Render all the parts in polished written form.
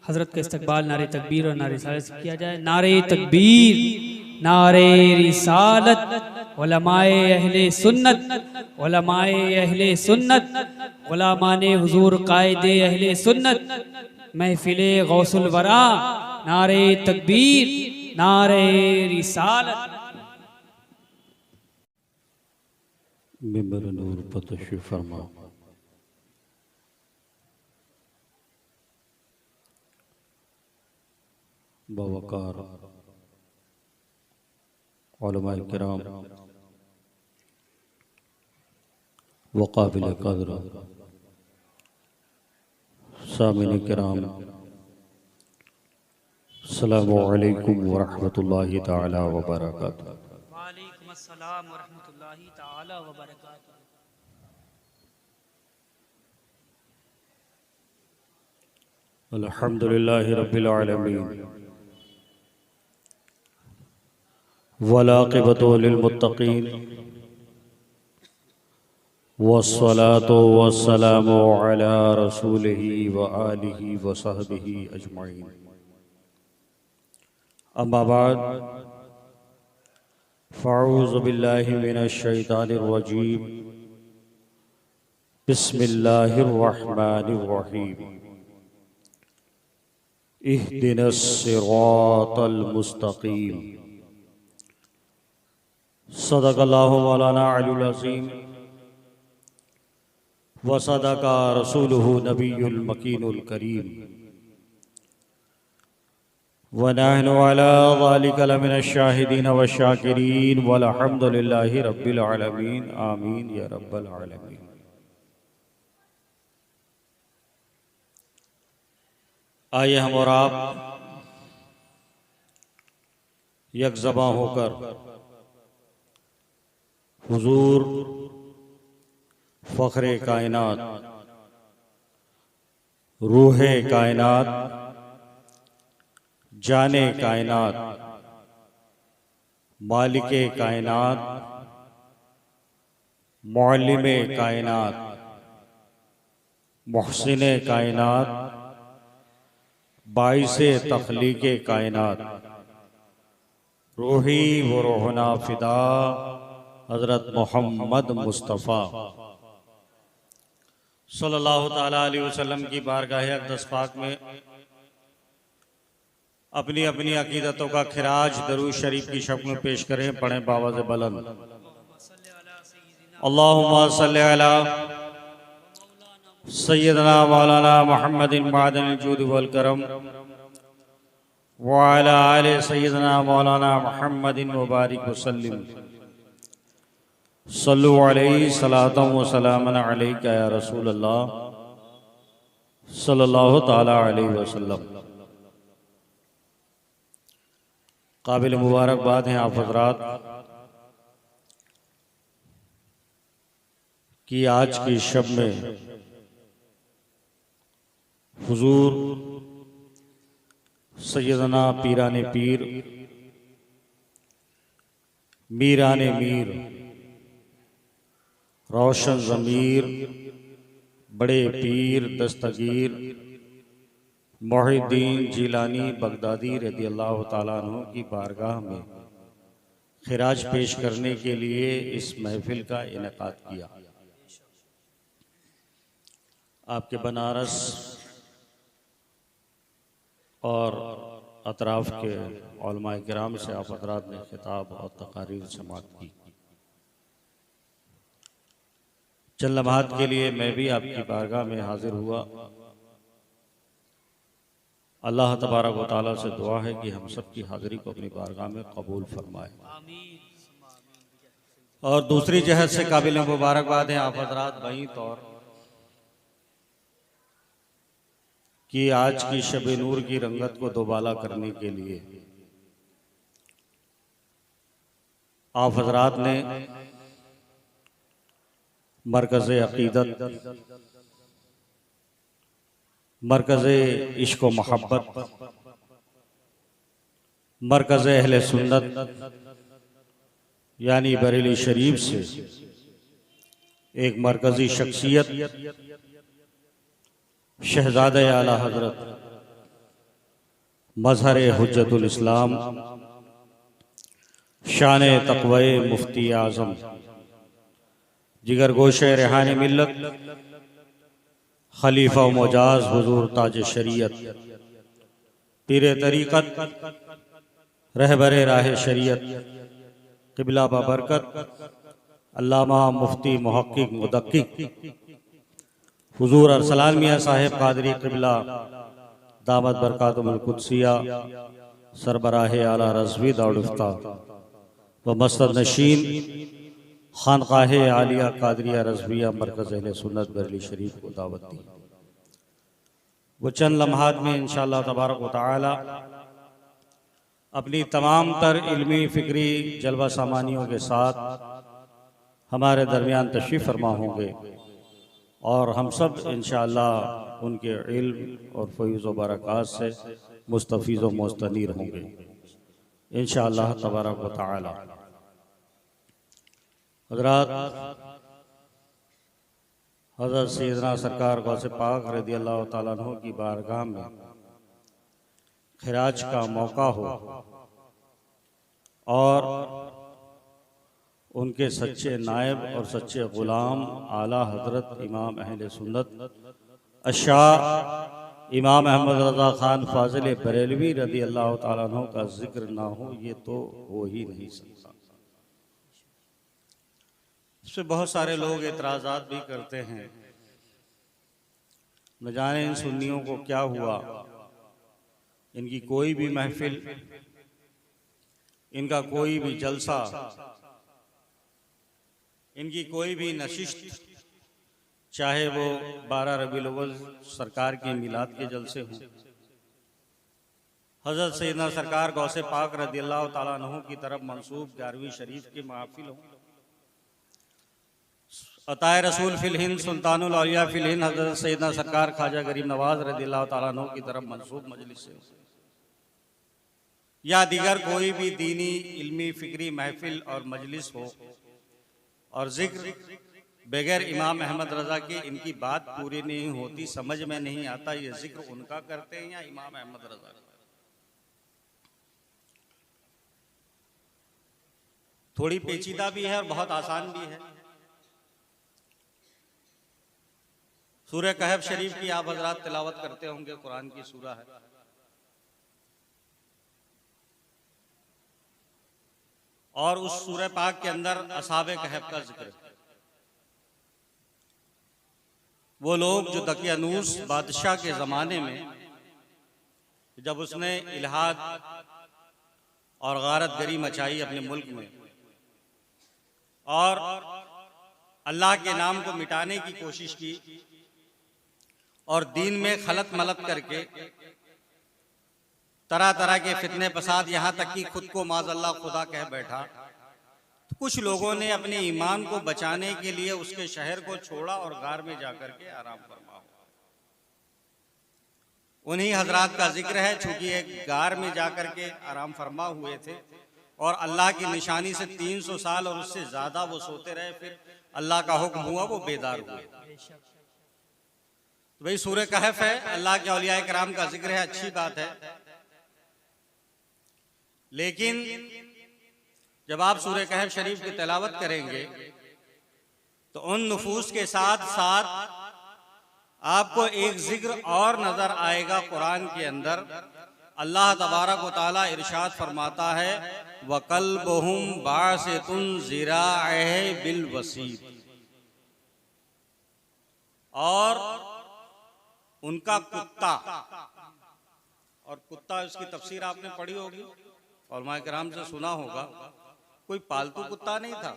हजरत का इस्तकबाल नारे तकबीर और नारे रिसालत से किया जाए। नारे तकबीर, नारे रिसालत, उलमाए अहले सुन्नत, उलमाए अहले सुन्नत, गुलामाने हुजूर कायदे अहले सुन्नत, महफिले गौसुल वरा, नारे तकबीर, नारे रिसालत। मिंबर नूर पर तशरीफ फरमा। बावकार उलमाए किराम व काबिल कदर सामिन किराम, अस्सलामु अलैकुम व रहमतुल्लाहि तआला व बरकातुहू। वालेकुम अस्सलाम व रहमतुल्लाहि तआला व बरकातुहू। अल्हम्दुलिल्लाहि रब्बिल आलमीन वल आक़िबतु लिल मुत्तक़ीन वस्सलातु वस्सलामु अला रसूलिही व आलिही व सहबिही अजमईन। अम्मा बाद फ़अऊज़ु बिल्लाहि मिनश शैतानिर रजीम। बिस्मिल्लाहिर रहमानिर रहीम। इहदिनस सिरातल मुस्तक़ीम। सदक़ल्लाहु मौलाना अलील अज़ीम व सदक़ा रसूलुहु नबियुल मकीनुल करीम व नहनु अला ज़ालिका लमिनश शाहिदीन व शाकिरीन वल्हम्दुलिल्लाहि रब्बिल आलमीन। आमीन या रब्बल आलमीन। आइए हम और आप यकज़बां होकर हुजूर फ़ख्रे कायनात, रूहे कायनात, जाने कायनात, मालिके कायनात, मुअल्लिमे कायनात, मुहसिने कायनात, बाइसे तख्लीके कायनात, रूही व रूहना फिदा हज़रत मोहम्मद मुस्तफ़ा सल्लल्लाहु ताला अलैहि वसल्लम की बारगाह अक़दस पाक में अपनी अपनी अकीदतों का खिराज दरूद शरीफ की शक्ल में पेश करें। पढ़ें बावाज़ बुलंद। अल्लाहुम्मा सल्लि अला सय्यदना मौलाना मुहम्मदिन मादनिल जूद वल करम व अला आले सय्यदना मौलाना मुहम्मदिन मुबारिक वसल्लिम। सल्लु अलैहि सलातम व सलामन अलैका या रसूल अल्लाह सल्लल्लाहु ताला अलैहि वसल्लम। काबिल मुबारकबाद हैं आप हज़रात कि आज की शब में हुजूर सैयदना पीराने पीर, मीराने मीर, रोशन ज़मीर, बड़े पीर दस्तगीर मुहिद्दीन जिलानी बगदादी रज़ियल्लाहु ताला अन्हु की बारगाह में खिराज पेश करने के लिए इस महफिल का इनेकाद किया। आपके बनारस और अतराफ़ के उलमाए किराम से आप हज़रात ने खिताब और तकारीर समाअत की। चंद लम्हात के लिए मैं भी आपकी बारगाह में हाजिर हुआ। अल्लाह तबारक व तआला से दुआ है कि हम सब की हाज़िरी को अपनी बारगाह में कबूल फरमाए। और दूसरी जहत से काबिल मुबारकबाद हैं आप हज़रात वहीं तौर कि आज की शब नूर की रंगत को दोबाला करने के लिए आप हज़रात ने मरकज़ अक़ीदत, मरकज़ इश्क़ व मोहब्बत, मरकज़ अहले सुन्नत यानी बरेली शरीफ से एक मरकज़ी शख्सियत शहज़ादे आला हज़रत मजहर हुज्जतुल इस्लाम, शान तक़वे मुफ्ती आज़म, जिगर गोशे रेहान मिल्लत, खलीफा मोजाज हुजूर ताज शरीयत, पीर तरीक़त, रहबर राह शरीयत, क़िबला बाबरकत, अल्लामा मुफ्ती मुहक्किक मुदक्किक हुजूर अरसलान मियाँ साहिब कादरी क़िबला दामत बरकातुहुल कुद्सिया, सरबराह आला रज़वी दारुल-इफ्ता व मसनद नशीन खानकाह आलिया कादरिया रज़विया मरकज़ अहले सुन्नत बरेली शरीफ को दावत दी। वो चंद लम्हात में इंशाअल्लाह तबारक व तआला अपनी तमाम तर इल्मी फ़िक्री जलवा सामानियों के साथ हमारे दरमियान तशरीफ़ फरमा होंगे और हम सब इंशाअल्लाह उनके इल्म और फ़ैज़ व बरक़ात से मुस्तफ़ीज़ व मुस्तनीर होंगे इंशाअल्लाह तबारक व तआला। हज़रात, हज़रत सैयदना सरकार गौसे पाक रज़ियल्लाहु ताला अन्हु की बारगाह में खिराज का मौका हो और उनके सच्चे नायब और सच्चे ग़ुलाम आला हज़रत इमाम अहले सुन्नत अशाह इमाम अहमद रज़ा ख़ान फ़ाज़िल बरेलवी रज़ियल्लाहु ताला अन्हु का ज़िक्र ना हो, ये तो हो ही नहीं सकता। इससे बहुत सारे लोग एतराज़ात भी करते हैं, न जाने इन सुन्नियों को क्या हुआ, इनकी कोई भी महफिल, इनका कोई भी जलसा, इनकी कोई भी नशिस्त, चाहे वो 12 रबीउल अव्वल सरकार के मिलाद के जलसे हों, हज़रत सैयदना सरकार गौसे पाक रज़ियल्लाहु ताला अन्हु की तरफ मंसूब 11वीं शरीफ की महफिल हों, अताए रसूल फिल हिंद सुल्तानुल औलिया फिल हिंद हज़रत सैयदना सरकार ख्वाजा गरीब नवाज रज़ियल्लाहु ताला अन्हु की तरफ मंसूब मजलिस हो, या दीगर कोई भी दीनी इल्मी फ़िक्री महफिल और मजलिस हो और जिक्र बगैर इमाम अहमद रज़ा के इनकी बात पूरी नहीं होती, समझ में नहीं आता ये जिक्र उनका करते हैं या इमाम अहमद रज़ा का। थोड़ी पेचीदा भी है और बहुत आसान भी है। सूरह कहफ शरीफ की आप हजरात तिलावत करते होंगे, कुरान की सूरह है। और उस सूरह पाक के अंदर असहाबे कहफ का जिक्र है। वो लोग जो दकियानूस बादशाह के ज़माने में जब उसने इल्हाद और गारतगरी मचाई अपने मुल्क में और अल्लाह के नाम को मिटाने की कोशिश की और दीन में खलत मलत करके तरह तरह के फितने फसाद, यहाँ तक कि खुद को माज़अल्लाह खुदा कह बैठा, तो कुछ लोगों ने अपने ईमान को बचाने के लिए उसके शहर को छोड़ा और गार में जाकर के आराम फरमा। उन्हीं हजरात का जिक्र है, चूंकि एक गार में जाकर के आराम फरमा हुए थे और अल्लाह की निशानी से 300 साल और उससे ज्यादा वो सोते रहे, फिर अल्लाह का हुक्म हुआ वो बेदार हुए। तो भाई सूरह कहफ है, अल्लाह के औलिया किराम का जिक्र है, अच्छी बात है, लेकिन जब आप सूरह कहफ शरीफ की तिलावत करेंगे तो उन नुफूस के साथ साथ आपको एक जिक्र और नजर आएगा कुरान के अंदर। अल्लाह तबारक व तआला इरशाद फरमाता है, वक़ल्बुहुम बासितुन ज़िराअह बिल वसीत, और उनका कुत्ता, और कुत्ता इसकी तफसीर आपने पढ़ी होगी और उलमा किराम से सुना होगा, कोई पालतू कुत्ता नहीं था,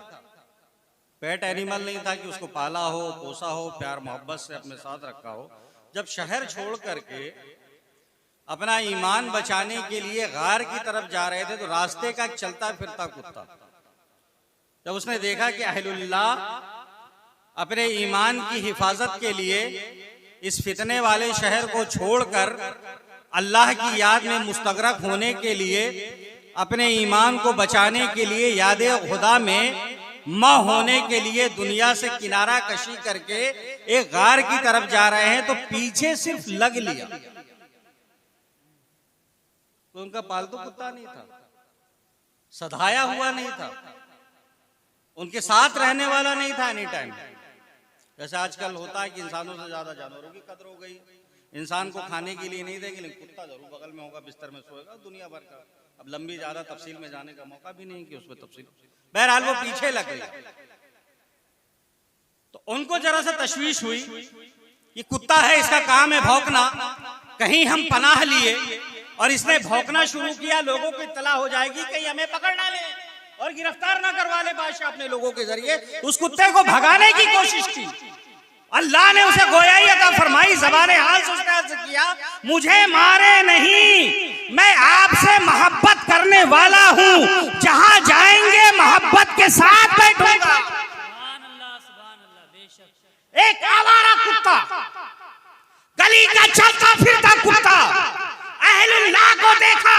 पेट एनिमल नहीं था कि उसको पाला हो, पोसा हो, प्यार मोहब्बत से अपने साथ रखा हो। जब शहर छोड़ करके अपना ईमान बचाने के लिए गार की तरफ जा रहे थे तो रास्ते का एक चलता फिरता कुत्ता, जब उसने देखा कि अहलुल्लाह अपने ईमान की हिफाजत के लिए इस फितने वाले शहर को छोड़कर अल्लाह की याद में मुस्तगरक होने के लिए, अपने ईमान को बचाने के लिए, याद खुदा में मां होने के लिए दुनिया से किनारा कशी करके एक गार की तरफ जा रहे हैं, तो पीछे सिर्फ लग लिया, कोई उनका पालतू कुत्ता नहीं था, सधाया हुआ नहीं था, उनके साथ रहने वाला नहीं था एनी टाइम। जैसे आजकल होता है कि इंसानों से ज्यादा जानवरों की कदर हो गई, इंसान को खाने के लिए नहीं देंगे लेकिन कुत्ता जरूर बगल में होगा, बिस्तर में सोएगा, दुनिया भर का। अब लंबी ज्यादा तफसील में जाने का मौका भी नहीं कि उसमें तफसील, बहरहाल वो पीछे लग गए। तो उनको जरा सा तशवीश हुई, ये कुत्ता है, इसका काम है भौंकना, कहीं हम पनाह लिए और इसने भौंकना शुरू किया, लोगों को इत्तला हो जाएगी, कहीं हमें पकड़ ना ले और गिरफ्तार ना करवा ले बादशाह अपने लोगों के जरिए। उस कुत्ते को भगाने की कोशिश की, अल्लाह ने उसे गोयाई अता फरमाई, ज़बाने हाल से उसने अर्ज किया, मुझे मारे नहीं, मैं आपसे मोहब्बत करने वाला हूँ, जहां जाएंगे मोहब्बत के साथ बैठूंगा। एक आवारा कुत्ता, गली का चलता फिरता कुत्ता, अहलुल्लाह को देखा,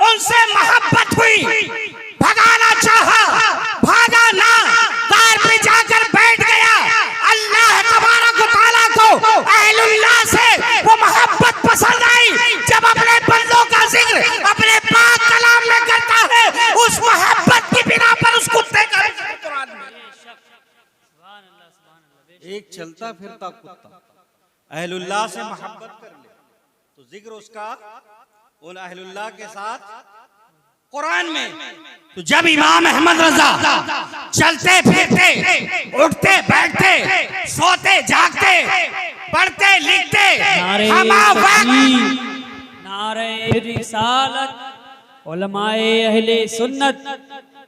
उनसे मोहब्बत हुई, भगाना चाहा, भागा ना, कार पे जाकर बैठ गया। अल्लाह तबारक व तआला को अहलुल्लाह से वो मोहब्बत पसंद आई। जब अपने बंदों का जिक्र अपने पाक कलाम में करता है, उस मोहब्बत की बिना पर उस कुत्ते का जिक्र कुरान में। एक चलता फिरता कुत्ता अहलुल्लाह से मोहब्बत कर ले तो जिक्र उसका उन अहलुल्लाह के साथ कुरान में। तो जब इमाम अहमद रजा चलते फिरते, उठते बैठते, सोते जागते, पढ़ते लिखते, नारे रिसालत उलमाए अहले सुन्नत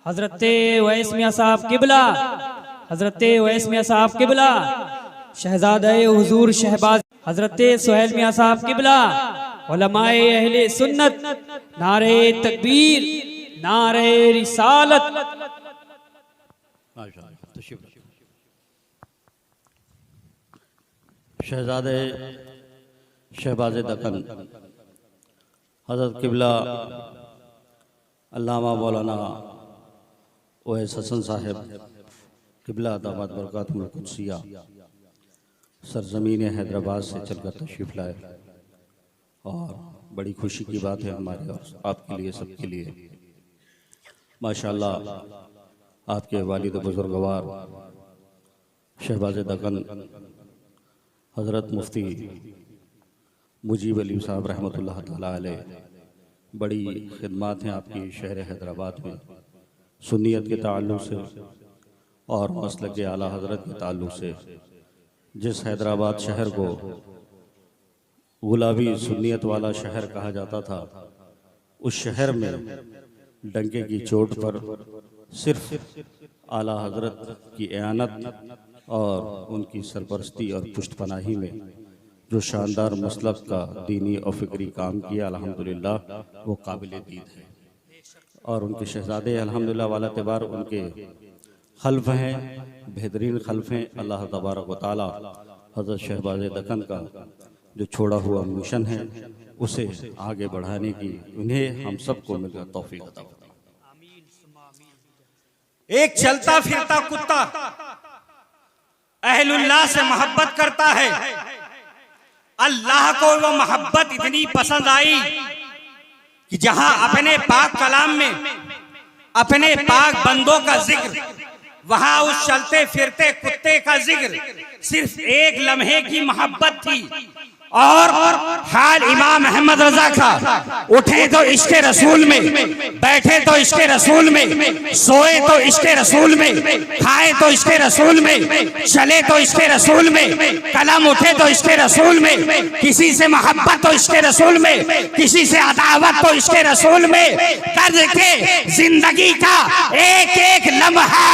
हजरत उवैस मियां साहब किबला, हजरत उवैस मियां साहब किबला, शहजादे हुजूर शहबाज हजरत सुहेल मियां साहब किबला, उलमाए अहले सुन्नत, नारे तकबीर, नारे रिसालत। शहजादे शहबाज दक्कन हजरत किबला अल्लामा मौलाना ओवैस हसन साहब किबला दामाद बरकातुहुल कुद्सिया सरजमीन हैदराबाद से चलकर तशरीफ़ लाए और बड़ी खुशी की बात है हमारे और आपके लिए, सबके लिए। माशाअल्लाह आपके वालिद बुजुर्गवार शहबाज दक्कन हज़रत मुफ्ती मुजीब अली साहब रहमतुल्लाह ताला अलैह, बड़ी खिदमत हैं आपकी शहर हैदराबाद में, सुन्नियत के ताल्लुक़ से और मसलक के आला हज़रत के ताल्लुक़ से। जिस हैदराबाद शहर को गुलाबी सुन्नियत वाला शहर कहा जाता था, उस शहर में डंके की चोट पर सिर्फ आला हज़रत की एआनत और उनकी सरपरस्ती और पुष्टपनाही में जो शानदार मसलब का दीनी और फ़िक्री काम किया, अल्हम्दुलिल्लाह वो काबिल दीद है। और उनके शहजादे अल्हम्दुलिल्लाह वाला तिबार उनके खल्फ हैं, बेहतरीन खल्फ हैं। अल्लाह तबारक व तआला हज़रत शहबाज दक्कन का जो छोड़ा हुआ मिशन है उसे आगे बढ़ाने की उन्हें हम सबको मिलकर तौफीक अता फरमाए। एक चलता फिरता कुत्ता अहलुल्लाह से मोहब्बत करता है, अल्लाह को वो मोहब्बत इतनी पसंद आई कि जहां अपने पाक कलाम में अपने पाक बंदों का जिक्र, वहां उस चलते फिरते कुत्ते का जिक्र सिर्फ एक लम्हे की मोहब्बत थी। और हाल इमाम अहमद रजा का, उठे तो इश्क़े रसूल में, बैठे तो इश्क़े रसूल में, सोए तो इश्क़े रसूल में, खाए तो इश्क़े रसूल में, चले तो इश्क़े रसूल में, कलम उठे तो इश्क़े रसूल में, किसी से मोहब्बत तो इश्क़े रसूल में, किसी से अदावत तो इश्क़े रसूल में। करके जिंदगी का एक एक लम्हा,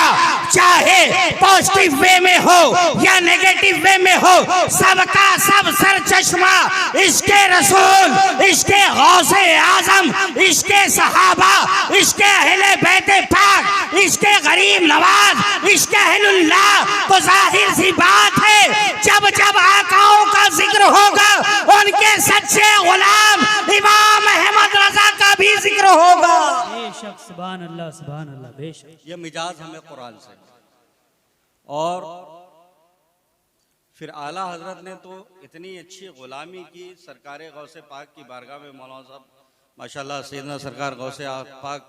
चाहे पॉजिटिव वे में हो या नेगेटिव वे में हो, सबका सब सर चश्मा इश्क़े रसूल, इश्क़े गौसे आज़म, इश्क़े सहाबा, इश्क़े अहले बैते पाक, इश्क़े गरीब नवाज, इश्क़े अहलुल्लाह। तो जाहिर सी बात है जब जब आकाओं का जिक्र होगा, उनके सच्चे गुलाम इमाम अहमद रजा का भी जिक्र होगा। बेशक, सुभान अल्लाह, सुभान अल्लाह, बेशक। ये मिजाज हमें कुरान से। और फिर आला हजरत ने तो इतनी अच्छी गुलामी की, सरकारे गौसे पाक की बारगाह में मौलाना साहब माशाल्लाह सैयदना सरकार गौसे पाक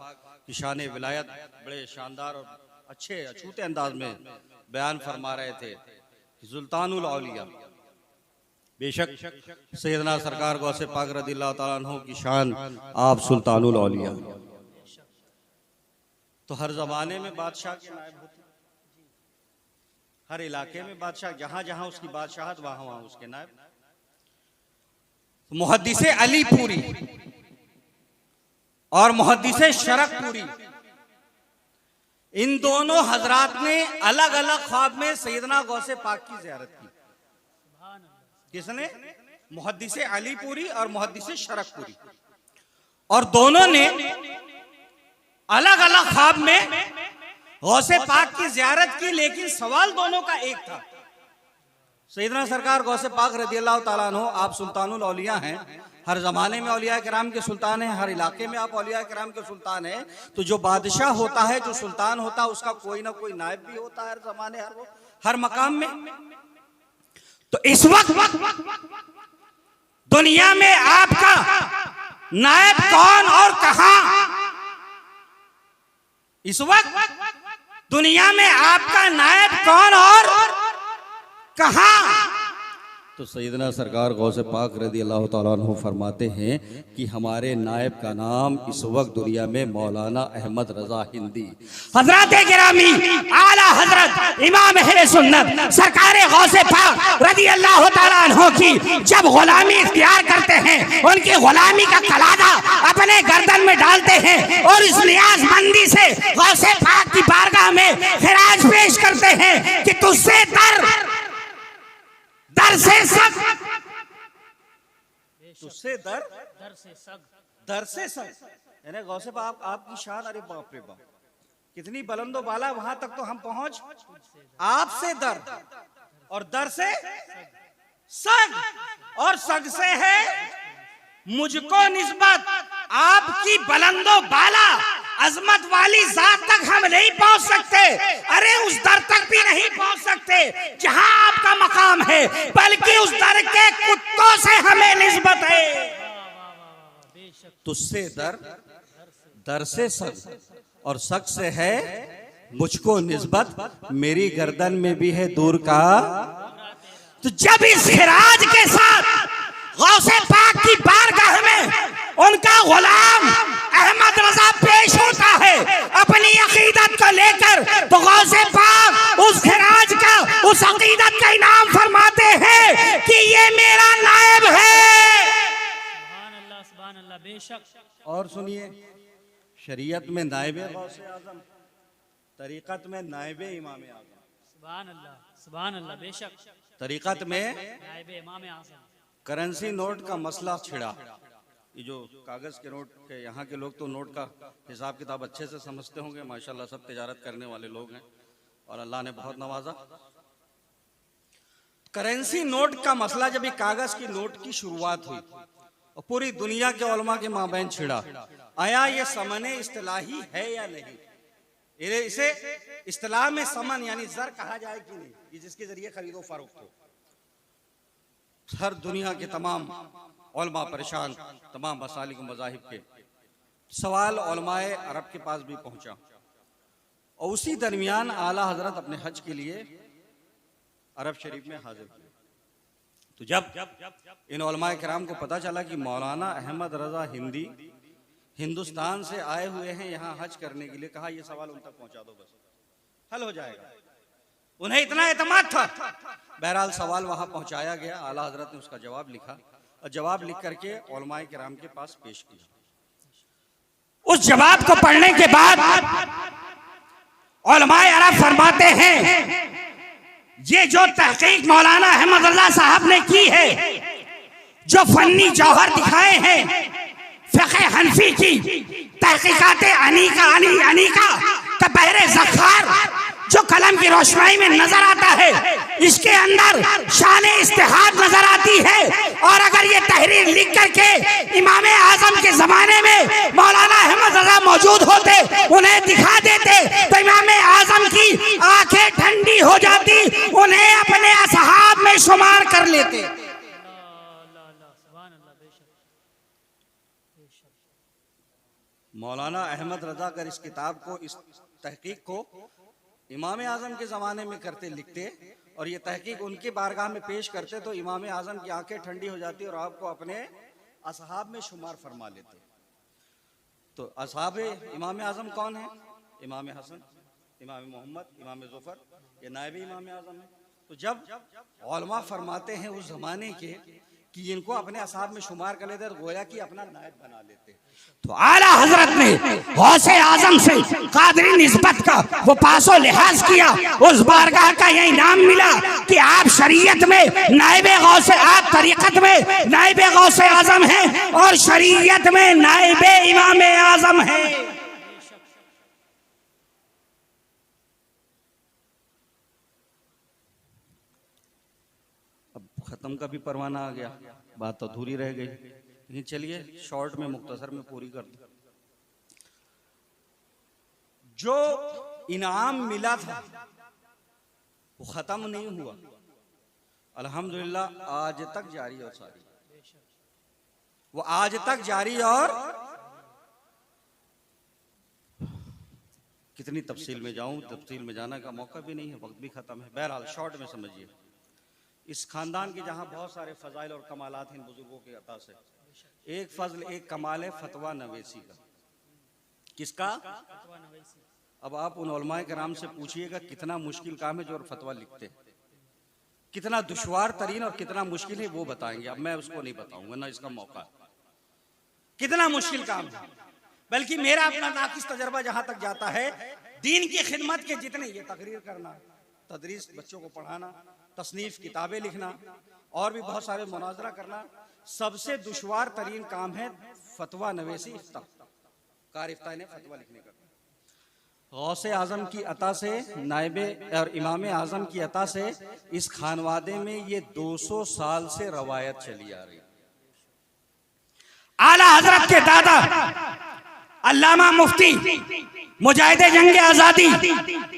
की शान विलायत बड़े शानदार और अच्छे अछूते अंदाज में बयान फरमा रहे थे कि सुल्तानुल औलिया, बेशक सैयदना सरकार गौसे पाक रदियल्लाहु ताला अन्हु की शान आप सुल्तानुल औलिया। तो हर जमाने में बादशाह के नायब होते, हर इलाके में बादशाह, जहां जहां उसकी बादशाहत वहां वहां उसके नायब। मुहद्दिसे अलीपुरी और मुहद्दिसे शरकपुरी, इन दोनों हजरात ने अलग अलग ख्वाब में सैयदना गौसे पाक की ज़ियारत की। किसने? मुहद्दिसे अलीपुरी और मुहद्दिसे शरकपुरी, और दोनों ने अलग अलग ख्वाब में गौसे पाक की ज़ियारत की। लेकिन सवाल दोनों का एक था। सैयदना सरकार गौसे पाक रदियल्लाहु ताला अन्हु आप सुल्तानुल औलिया हैं, हर जमाने में औलिया किराम के सुल्तान हैं, हर इलाके में आप औलिया किराम के सुल्तान हैं। तो जो बादशाह होता है, जो सुल्तान होता है, उसका कोई ना कोई नायब भी होता है हर जमाने हर मकाम में। तो इस वक्त दुनिया में आपका नायब कौन और कहां? इस वक्त दुनिया में आपका नायब कौन और कहां? तो सैयदना सरकार गौसे पाक रदियल्लाहु ताला अन्हु फरमाते हैं कि हमारे नायब का नाम इस वक्त दुनिया में मौलाना अहमद रजा हिंदी। हजरत गिरामी आला हजरत इमाम अहले सुन्नत सरकार गौसे पाक रदियल्लाहु ताला अन्हु की जब गुलामी इख्तियार करते हैं, उनकी गुलामी का कलादा अपने गर्दन में डालते हैं और इस नियाज़मंदी से गौसे पाक की बारगाह में खिराज पेश करते हैं कि तुझसे दर से सग, तुझसे दर से सग, यानी गौसे पाक आपकी शान, अरे बाप रे बाप कितनी बुलंदो बाला, वहां तक तो हम पहुंच। आपसे दर और दर से सग और सग से है मुझको निस्बत। आपकी बुलंदो बाला अजमत वाली जात तक हम नहीं पहुंच सकते, अरे उस दर तक भी नहीं पहुंच सकते जहां आपका मकाम है, बल्कि उस दर के कुत्तों से हमें निस्बत है। तुझसे दर से सग और सग से है मुझको निस्बत, मेरी गर्दन में भी है दूर का। तो जब इस खिराज के साथ गौसे पाक की बारगाह में उनका गुलाम अहमद रजा पेश होता है अपनी अकीदत को लेकर, तो गौसे पाक उस खिराज का, उस अकीदत का इनाम फरमाते हैं कि ये मेरा नायब है। सुभान अल्लाह, बेशक। और सुनिए, शरीयत में नायबे गौसे आजम, तरीकत में नायबे इमाम आजम। सुभान अल्लाह, बेशक। तरीकत में नायबे इमाम आजम। करेंसी नोट का मसला छिड़ा। ये जो कागज के नोट के, यहाँ के लोग तो नोट का हिसाब किताब अच्छे से समझते होंगे, माशाल्लाह सब तिजारत करने वाले लोग हैं और अल्लाह ने बहुत नवाजा। करेंसी नोट का मसला जब ये कागज की नोट की शुरुआत हुई और पूरी दुनिया के उलमा के माबैन छिड़ा, आया ये समने इस्तिलाही है या नहीं, इसे इस्तिलाह में समन यानी जर कहा जाए कि नहीं, ये जिसके जरिए खरीदो फरोख्त हो। हर दुनिया के तमाम उलमा परेशान, तमाम मसालिक मज़ाहिब के सवाल उलमाए अरब के पास भी पहुंचा, और उसी दरमियान आला हजरत अपने हज के लिए अरब शरीफ में हाजिर हुए। तो जब इन उलमाए किराम को पता चला कि मौलाना अहमद रजा हिंदी हिंदुस्तान से आए हुए हैं यहाँ हज करने के लिए, कहा यह सवाल उन तक पहुंचा दो, बस हल हो जाएगा। उन्हें इतना एतमाद था। बहरहाल सवाल वहां पहुंचाया गया, आला हजरत ने उसका जवाब लिखा और जवाब लिख करके उलमाए किराम के पास पेश किया। उस जवाब को पढ़ने के बाद उलमाए अरब फरमाते हैं ये जो तहकीक मौलाना अहमद रजा साहब ने की है, जो फन्नी जौहर दिखाए हैं फ़िक़्ह हनफी की तहकीकात अनीका का बहरे ज़ख़ार जो कलम की रोशनाई में नजर आता है, इसके अंदर शान इस्तिहाद नजर आती है। और अगर ये तहरीर लिख करके इमाम आजम के जमाने में मौलाना अहमद रजा मौजूद होते, उन्हें दिखा देते, तो इमाम आजम की आंखें ठंडी हो जाती, उन्हें अपने असहाब में शुमार कर लेते। मौलाना अहमद रजा अगर इस किताब को, इस तहकीक को इमाम आज़म के ज़माने में करते, लिखते और ये तहकीक उनकी बारगाह में पेश करते तो इमाम आज़म की आंखें ठंडी हो जाती और आपको अपने असहाब में शुमार फरमा लेते। तो असहाब इमाम आज़म कौन है? इमाम हसन, इमाम मोहम्मद, इमाम ज़ुफ़र, ये नायब इमाम आज़म है। तो जब उलमा फरमाते हैं उस ज़माने के कि इनको अपने असहाब में शुमार कर लेते तो गोया कि अपना नायब बना लेते। तो आला हजरत ने गौसे आजम से कादरी निस्बत का वो पासो लिहाज किया, उस बारगाह का यही नाम मिला कि आप शरीयत में नायबे गौसे, आप तरीकत में नायबे गौसे आजम हैं और शरीयत में नायबे इमाम आजम हैं। अब ख़त्म का भी परवाना आ गया, बात तो अधूरी रह गई, लेकिन चलिए शॉर्ट में, मुख्तसर में पूरी कर दो। जो इनाम मिला था वो ख़त्म नहीं हुआ, अल्हम्दुलिल्लाह आज तक जारी और सारी, वो आज तक जारी और कितनी तफसील में जाऊं, तफसील में जाने का मौका भी नहीं है, वक्त भी ख़त्म है। बहरहाल शॉर्ट में समझिए, इस खानदान के जहां बहुत सारे फजाइल और कमालात हैं इन बुजुर्गों के अता से, एक फजल, एक कमाल है फतवा नवेसी का। किसका? अब आप उन उलमाए कराम से पूछिएगा कितना मुश्किल काम है जो फतवा लिखते हैं, कितना दुश्वार तरीन और कितना मुश्किल है वो बताएंगे। अब मैं उसको नहीं बताऊंगा, ना इसका मौका, कितना मुश्किल काम है। बल्कि मेरा अपना नाकिस तजर्बा जहां तक जाता है, दीन की खिदमत के जितने, ये तकरीर करना, तदरीस, बच्चों को पढ़ाना, तसनीफ किताबें लिखना और भी बहुत सारे मुनाजरा करना, सबसे दुश्वार तरीन काम है फतवा नवेसी, कार ने फतवा लिखने का। गौसे आजम की अता से, नायबे और इमाम आजम की अता से इस खानवादे में ये 200 साल से रवायत चली आ रही। आला हजरत के दादा अल्लामा मुफ्ती मुजाहिद जंग आजादी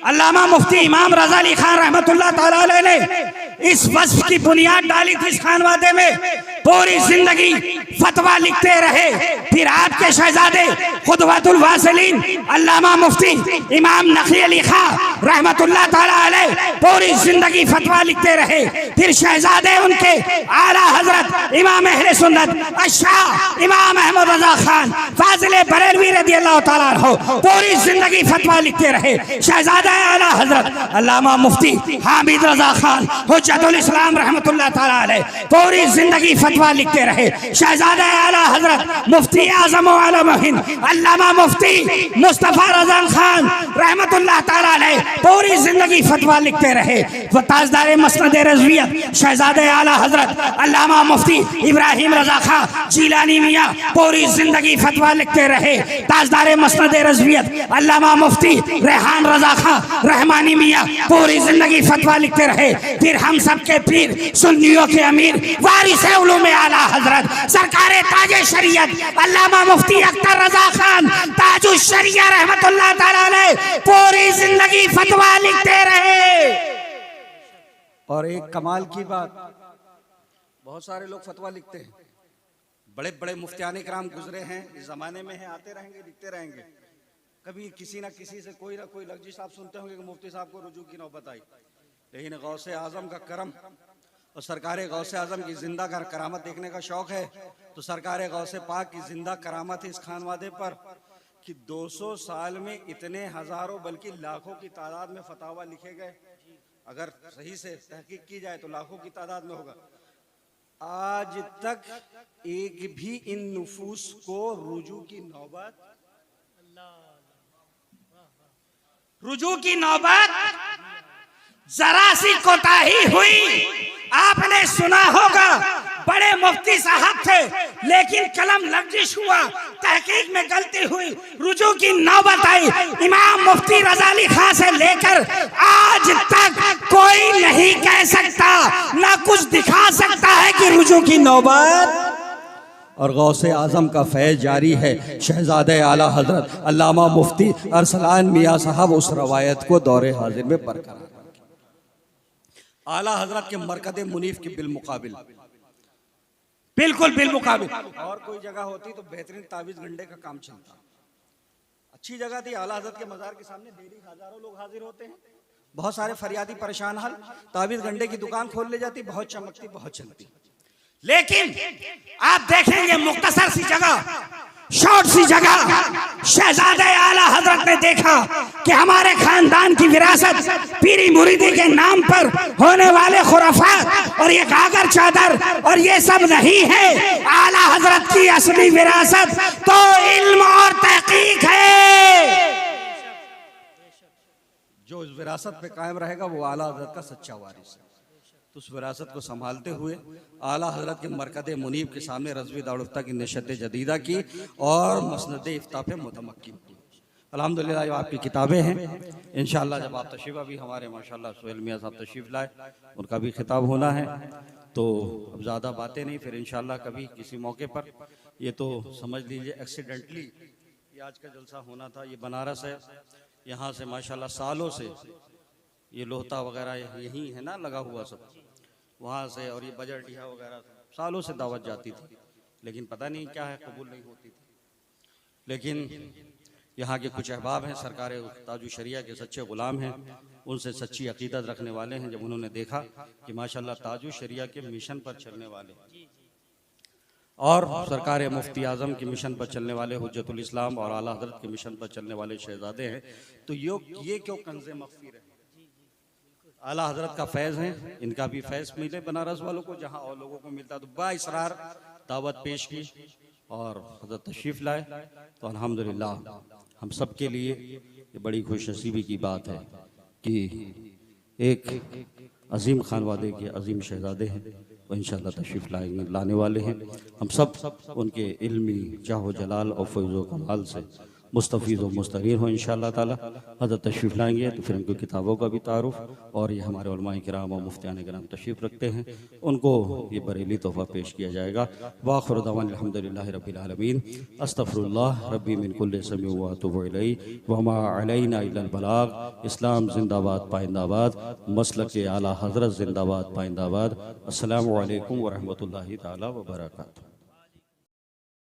अल्लामा मुफ्ती इमाम रजा अली खान रहमतुल्लाह ताला अलैह ने इस वस्फ की बुनियाद डाली थी। इस खानवादे में पूरी जिंदगी फतवा लिखते रहे। फिर आपके शहजादे खुदवतुल वासिलीन अल्लामा मुफ्ती इमाम नकी अली खान रहमतुल्लाह ताला अलैह पूरी जिंदगी फतवा लिखते रहे। फिर शहजादे उनके आला हजरत इमाम अहले सुन्नत अशाह इमाम अहमद रजा खान फाजिल बरेलवी रज़ी अल्लाह ताला अन्हु पूरी जिंदगी फतवा लिखते रहे। शहजादा आला हजरत अल्लामा मुफ्ती हामिद रजा खान हुज्जतुल इस्लाम रहमतुल्लाह ताला अलैह पूरी जिंदगी फतवा लिखते रहे। शहजादा आला हजरत मुफ्ती आजम व आलम हिंद अल्लामा मुफ्ती मुस्तफा रजा खान रहमतुल्लाह ताला अलैह पूरी जिंदगी फतवा लिखते रहे। वो ताजदार मसनद रज़वियत शहजादे आला हजरत अल्लामा मुफ्ती इब्राहिम रजा खान जीलानी मियां पूरी जिंदगी फतवा लिखते रहे। ताजदार मसनद रज़वियत अल्लामा मुफ्ती रेहान रजा खान रहमानी मियां पूरी जिंदगी फतवा लिखते रहे। फिर हम सब के पीर सुन्नियों के अमीर वारिस उलूम आला हजरत सरकार ताजे शरीयत अल्लामा मुफ्ती अख्तर रजा खान ताजुश शरिया रहमतुल्लाह ताला अलैह पूरी जिंदगी फतवा लिखते रहे। और एक कमाल की बात, बहुत सारे लोग फतवा लिखते हैं, बड़े बड़े मुफ्तियान इकराम गुजरे हैं, इस जमाने में हैं, आते रहेंगे, लिखते रहेंगे। कभी किसी ना किसी से कोई ना कोई लफ्जी साहब सुनते होंगे कि मुफ्ती साहब को रुजू की नौबत आई। लेकिन गौसे आजम का करम और सरकार गौसे आजम की जिंदा करामत देखने का शौक है तो सरकार गौसे पाक की जिंदा करामत है इस खानवादे पर कि 200 साल में इतने हजारों बल्कि लाखों की तादाद में फतावा लिखे गए। अगर सही से तहकीक की जाए तो लाखों की तादाद में होगा। आज तक एक भी इन नुफूस को रुजू की नौबत जरा सी कोताही हुई। आपने सुना होगा बड़े मुफ्ती साहब थे लेकिन कलम लफ्जिश हुआ, तहकीक में गलती हुई, रुजू की नौबत आई। इमाम मुफ्ती रजा अली खान से लेकर आज तक कोई नहीं कह सकता, ना कुछ दिखा सकता है कि रुजू की नौबत। और गौसे आजम का फैज जारी है। शहजादे आला हजरत अल्लामा मुफ्ती अरसलान मियाँ साहब उस रवायत को दौरे हाजिर में बरकरार आला हजरत के मरकद मुनीफ के बिलमुकाबिल, बिल्कुल बिलमुकाबिल। और कोई जगह होती तो बेहतरीन तावीज गंडे का काम चलता, अच्छी जगह थी। आला हजरत के मजार के सामने डेली हजारों लोग हाजिर होते हैं। बहुत सारे फरियादी परेशान हाल, ताबीज गंडे की दुकान खोल ले जाती, बहुत चमकती, बहुत चलती। लेकिन आप देखेंगे मुख्तसर सी जगह, शॉर्ट सी जगह, शहजादे आला हजरत ने देखा कि हमारे खानदान की विरासत पीरी मुरीदी के नाम पर होने वाले खुराफात और ये गागर चादर और ये सब नहीं है। आला हजरत की असली विरासत तो इल्म और तहकीक है। जो इस विरासत पे कायम रहेगा वो आला हजरत का सच्चा वारिस है। तो उस विरासत को संभालते हुए आला हजरत के मरकद मुनीब के सामने रज़वी दारुफ्ता की नशत जदीदा की और मसनद इफ्ता पे मुतमक्किन की। अल्हम्दुलिल्लाह जो आपकी किताबें हैं, इंशाअल्लाह जब आप तशरीफ़, अभी हमारे माशाअल्लाह सुहेल मियाँ साहब तशरीफ़ लाए, उनका भी खिताब होना है। तो अब ज़्यादा बातें नहीं, फिर इंशाअल्लाह कभी किसी मौके पर, ये तो समझ लीजिए एक्सीडेंटली ये आज का जलसा होना था। ये बनारस है, यहाँ से माशाअल्लाह सालों से ये लोहता वगैरह यही है ना लगा हुआ सब, वहाँ से, और ये बजरटिया वगैरह सालों से दावत जाती थी, लेकिन पता नहीं क्या है, कबूल नहीं होती थी। लेकिन यहाँ के कुछ अहबाब हैं, सरकार ताजु शरिया के सच्चे ग़ुलाम हैं, उनसे सच्ची अकीदत रखने वाले हैं। जब उन्होंने देखा कि माशाल्लाह ताजु शरिया के मिशन पर चलने वाले और सरकार मुफ्ती आज़म के मिशन पर चलने वाले हुज्जतुल इस्लाम और आला हज़रत के मिशन पर चलने वाले शहजादे हैं, तो ये क्यों कंज़े मग़फ़िर है। आला हजरत का फैज़ है, इनका भी फैज़ मिले बनारस वालों को, जहाँ और लोगों को मिलता। तो बाइसरार दावत पेश की और हजरत तशरीफ़ लाए। तो अल्हम्दुलिल्लाह हम सब के लिए ये बड़ी खुशनसीबी की बात है कि एक अजीम खानवादे के अजीम शहजादे हैं, वो इंशाअल्लाह तशरीफ़ लाने वाले हैं। हम सब उनके इल्मी जाहो जलाल और फैज़ो कमाल से मुस्तफ़ीज़ व मुस्तनीर हो इंशाअल्लाह ताला। हज़रत तशरीफ़ लाएंगे तो फिर उनकी किताबों का भी तारुफ़, और ये हमारे उलमाए किराम और मुफ्तियान किराम तशरीफ़ रखते हैं, उनको ये बरेली तोहफ़ा पेश किया जाएगा। वाखिर दअवाना अल्हम्दुलिल्लाहि रब्बिल आलमीन, अस्तग़फिरुल्लाह रब्बी मिन कुल्लि समी व अतूबु इलैहि व मा अलैना इल्लल बलाग। इस्लाम जिंदाबाद पाइंदाबाद, मसलक आला हज़रत जिंदाबाद पाइंदाबाद। अस्सलामु अलैकुम व रहमतुल्लाहि ताला व बरकातुहू।